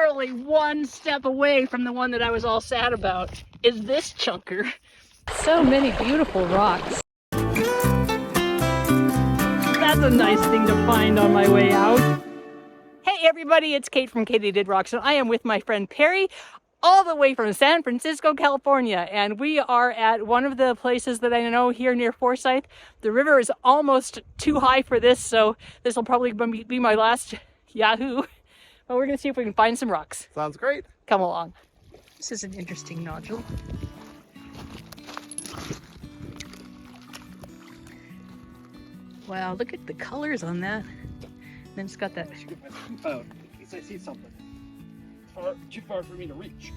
literally one step away from the one that I was all sad about, is this chunker. So many beautiful rocks. That's a nice thing to find on my way out. Hey everybody, it's Kate from Katie Did Rocks, and I am with my friend Perry, all the way from San Francisco, California, and we are at one of the places that I know here near Forsyth. The river is almost too high for this, so this will probably be my last Yahoo. But we're gonna see if we can find some rocks. Sounds great. Come along. This is an interesting nodule. Wow, look at the colors on that. And then it's got that. I should get my scoop out in case I see something. Too far for me to reach.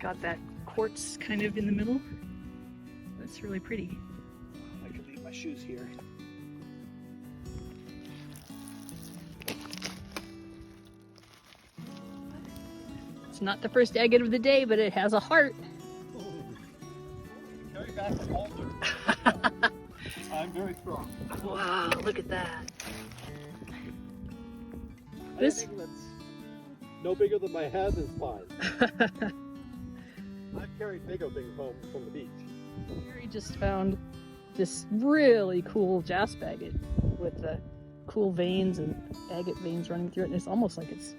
Got that quartz kind of in the middle. That's really pretty. I could leave my shoes here. It's not the first agate of the day, but it has a heart. Carry back the altar. I'm very strong. Wow, look at that. This that's no bigger than my head is fine. I've carried bigger things home from the beach. Harry just found this really cool jasper agate with the cool veins and agate veins running through it, and it's almost like it's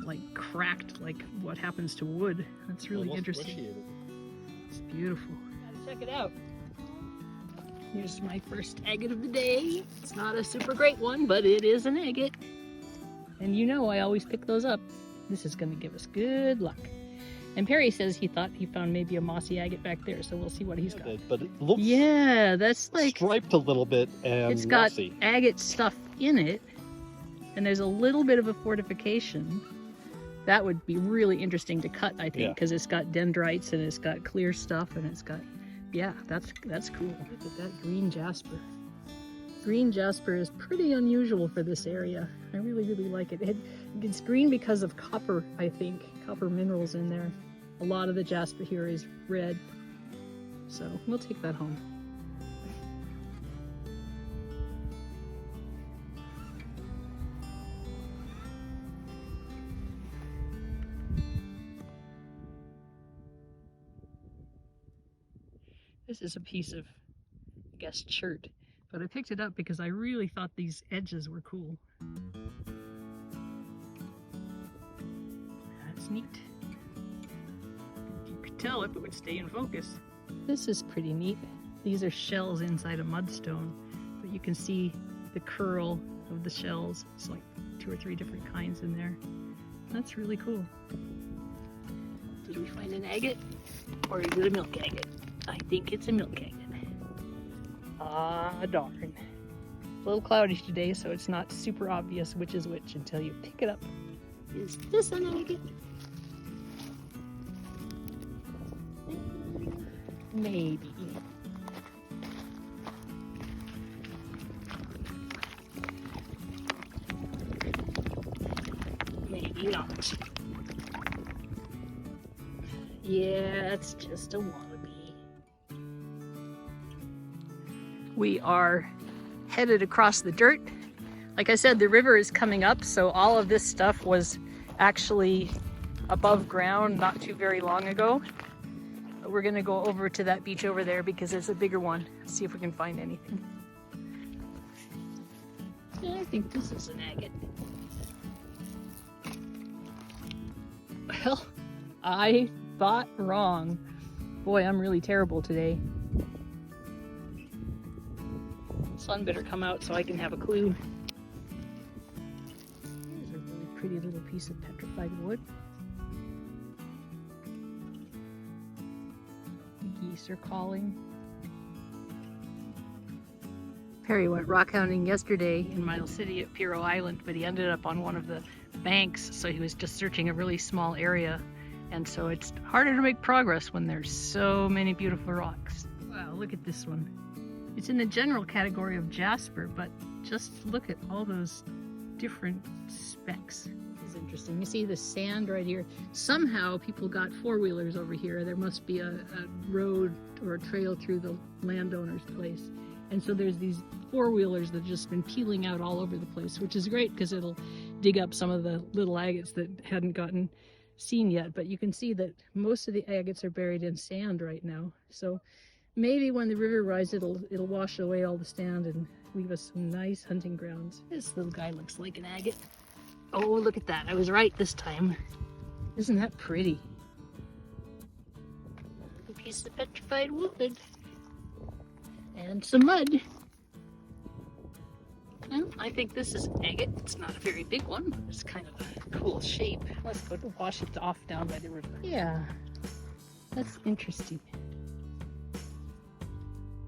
like cracked, like what happens to wood. That's really interesting. It's beautiful. Gotta check it out. Here's my first agate of the day. It's not a super great one, but it is an agate. And you know I always pick those up. This is going to give us good luck. And Perry says he thought he found maybe a mossy agate back there, so we'll see what he's got. But it looks that's like striped a little bit and it's got mossy. Agate stuff in it, and there's a little bit of a fortification. That would be really interesting to cut, I think, because it's got dendrites and it's got clear stuff and it's got, yeah, that's cool. Look at that green jasper. Green jasper is pretty unusual for this area. I really, really like it. It's green because of copper, I think. Copper minerals in there. A lot of the jasper here is red. So we'll take that home. This is a piece of, I guess, chert. But I picked it up because I really thought these edges were cool. That's neat. You could tell if it would stay in focus. This is pretty neat. These are shells inside a mudstone, but you can see the curl of the shells. It's like 2 or 3 different kinds in there. That's really cool. Did we find an agate? Or is it a milk agate? I think it's a milk agate. Ah, darn. It's a little cloudy today, so it's not super obvious which is which until you pick it up. Is this an agate? Maybe. Maybe not. Yeah, it's just a wannabe. We are headed across the dirt. Like I said, the river is coming up, so all of this stuff was actually above ground not too very long ago. But we're gonna go over to that beach over there because it's a bigger one. See if we can find anything. I think this is an agate. Well, I thought wrong. Boy, I'm really terrible today. Sun better come out so I can have a clue. Here's a really pretty little piece of petrified wood. The geese are calling. Perry went rockhounding yesterday in Miles City at Piero Island, but he ended up on one of the banks, so he was just searching a really small area. And so it's harder to make progress when there's so many beautiful rocks. Wow, look at this one. It's in the general category of jasper, but just look at all those different specks. This is interesting. You see the sand right here. Somehow people got four-wheelers over here. There must be a road or a trail through the landowner's place. And so there's these four-wheelers that have just been peeling out all over the place, which is great because it'll dig up some of the little agates that hadn't gotten seen yet, but you can see that most of the agates are buried in sand right now. So maybe when the river rises, it'll wash away all the sand and leave us some nice hunting grounds. This little guy looks like an agate. Oh, look at that. I was right this time. Isn't that pretty? A piece of petrified wood. And some mud. And I think this is an agate. It's not a very big one, but it's kind of a cool shape. Let's go to wash it off down by the river. Yeah, that's interesting.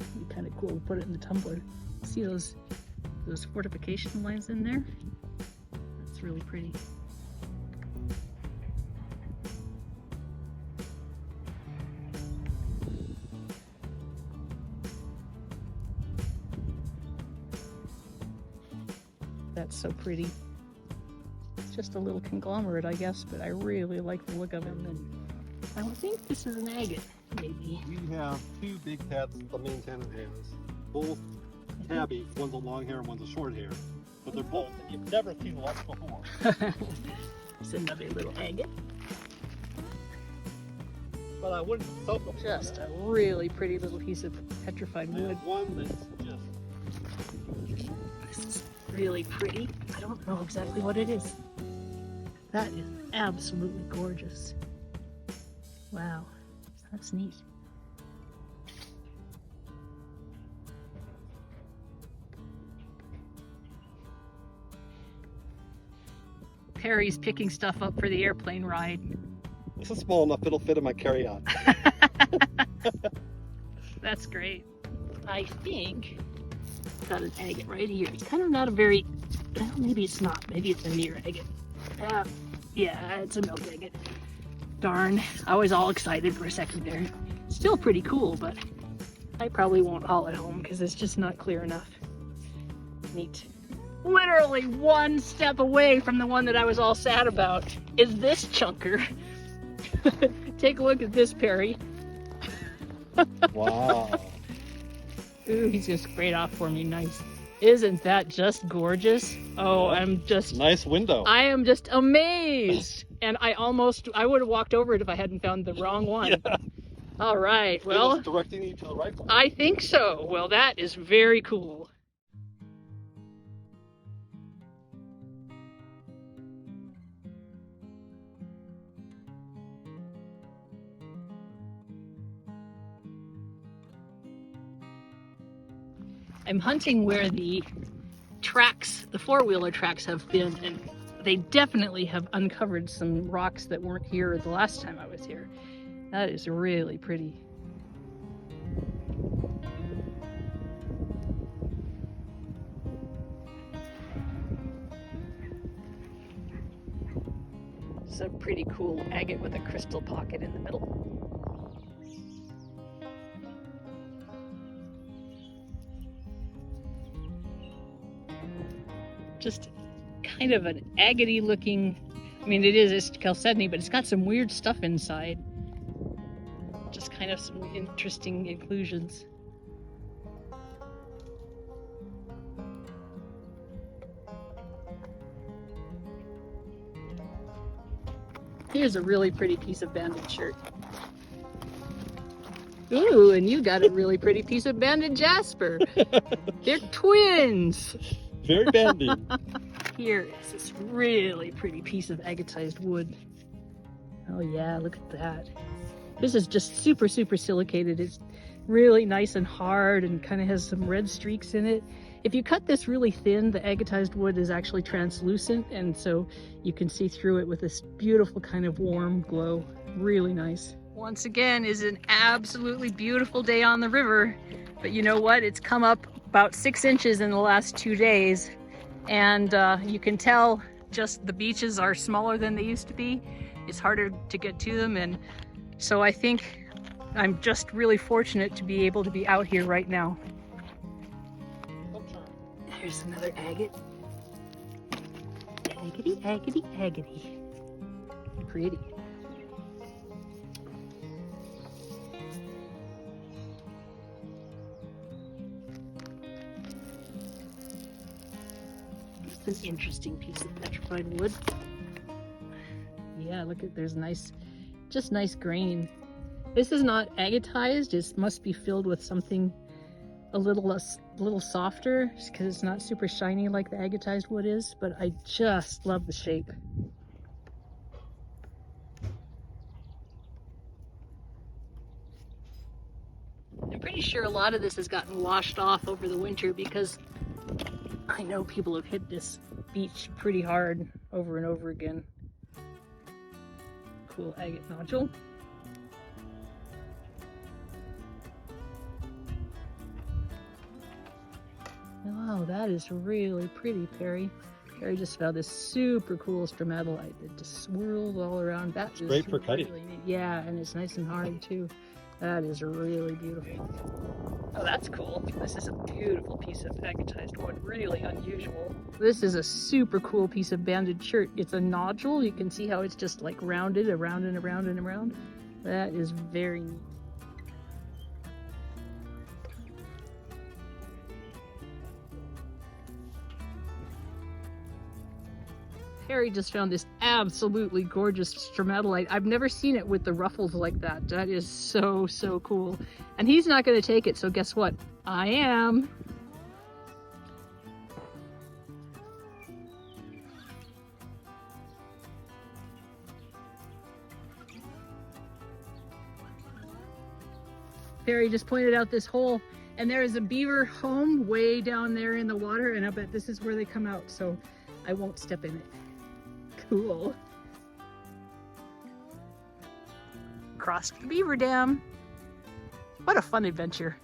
It'd be kind of cool to put it in the tumbler. See those fortification lines in there? That's really pretty. That's so pretty. It's just a little conglomerate, I guess, but I really like the look of it. And I think this is an agate, maybe. We have two big cats the main tenant has. Both tabby, one's a long hair, one's a short hair. But they're both, and you've never seen one before. It's another little agate. But I wouldn't soak them. Just a really pretty little piece of petrified wood. One that's just... This is really pretty. I don't know exactly what it is. That is absolutely gorgeous. Wow, that's neat. Perry's picking stuff up for the airplane ride. This is small enough it'll fit in my carry-on. That's great. I think got an agate right here. It's kind of not a very, well, maybe it's not. Maybe it's a near agate. Yeah, it's a milk agate. Darn, I was all excited for a second there. Still pretty cool, but I probably won't haul it home because it's just not clear enough. Neat. Literally one step away from the one that I was all sad about is this chunker. Take a look at this, Perry. Wow. Ooh, he's gonna scrape off for me. Nice. Isn't that just gorgeous? Oh, I'm just... Nice window. I am just amazed. And I would have walked over it if I hadn't found the wrong one. Yeah. All right, well... It was directing you to the right one. I think so. Well, that is very cool. I'm hunting where the tracks, the four-wheeler tracks have been, and they definitely have uncovered some rocks that weren't here the last time I was here. That is really pretty. It's a pretty cool agate with a crystal pocket in the middle. Just kind of an agate-y looking, I mean it's chalcedony, but it's got some weird stuff inside. Just kind of some interesting inclusions. Here's a really pretty piece of banded shirt. Ooh, and you got a really pretty piece of banded jasper. They're twins. Very bendy. Here is this really pretty piece of agatized wood. Oh yeah, look at that. This is just super silicated. It's really nice and hard and kind of has some red streaks in it. If you cut this really thin, the agatized wood is actually translucent, and so you can see through it with this beautiful kind of warm glow. Really nice. Once again, is an absolutely beautiful day on the river, but you know what? It's come up about 6 inches in the last 2 days, and you can tell just the beaches are smaller than they used to be. It's harder to get to them, and so I think I'm just really fortunate to be able to be out here right now. Here's another agate. Agate, agate, agate. Pretty. an interesting piece of petrified wood. Yeah, look at, there's nice, just nice grain. This is not agatized, it must be filled with something a little softer, just because it's not super shiny like the agatized wood is, but I just love the shape. I'm pretty sure a lot of this has gotten washed off over the winter because I know people have hit this beach pretty hard over and over again. Cool agate nodule. Wow, that is really pretty, Perry. Perry just found this super cool stromatolite that just swirls all around. That's great for cutting. Really neat. Yeah, and it's nice and hard too. That is really beautiful. Oh, that's cool. This is a beautiful piece of agatized wood, really unusual. This is a super cool piece of banded chert. It's a nodule. You can see how it's just like rounded around and around and around. That is very neat. Harry just found this absolutely gorgeous stromatolite. I've never seen it with the ruffles like that. That is so, so cool. And he's not going to take it, so guess what? I am. Harry just pointed out this hole, and there is a beaver home way down there in the water, and I bet this is where they come out, so I won't step in it. Cool. Crossed the beaver dam. What a fun adventure.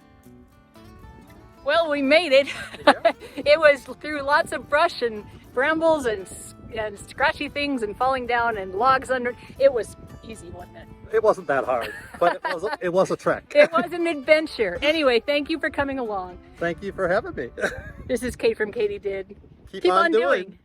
Well, we made it. Yeah. It was through lots of brush and brambles and scratchy things and falling down and logs under. It was easy, wasn't it? It wasn't that hard, but it was a trek. It was an adventure. Anyway, thank you for coming along. Thank you for having me. This is Kate from Katie Did. Keep on doing.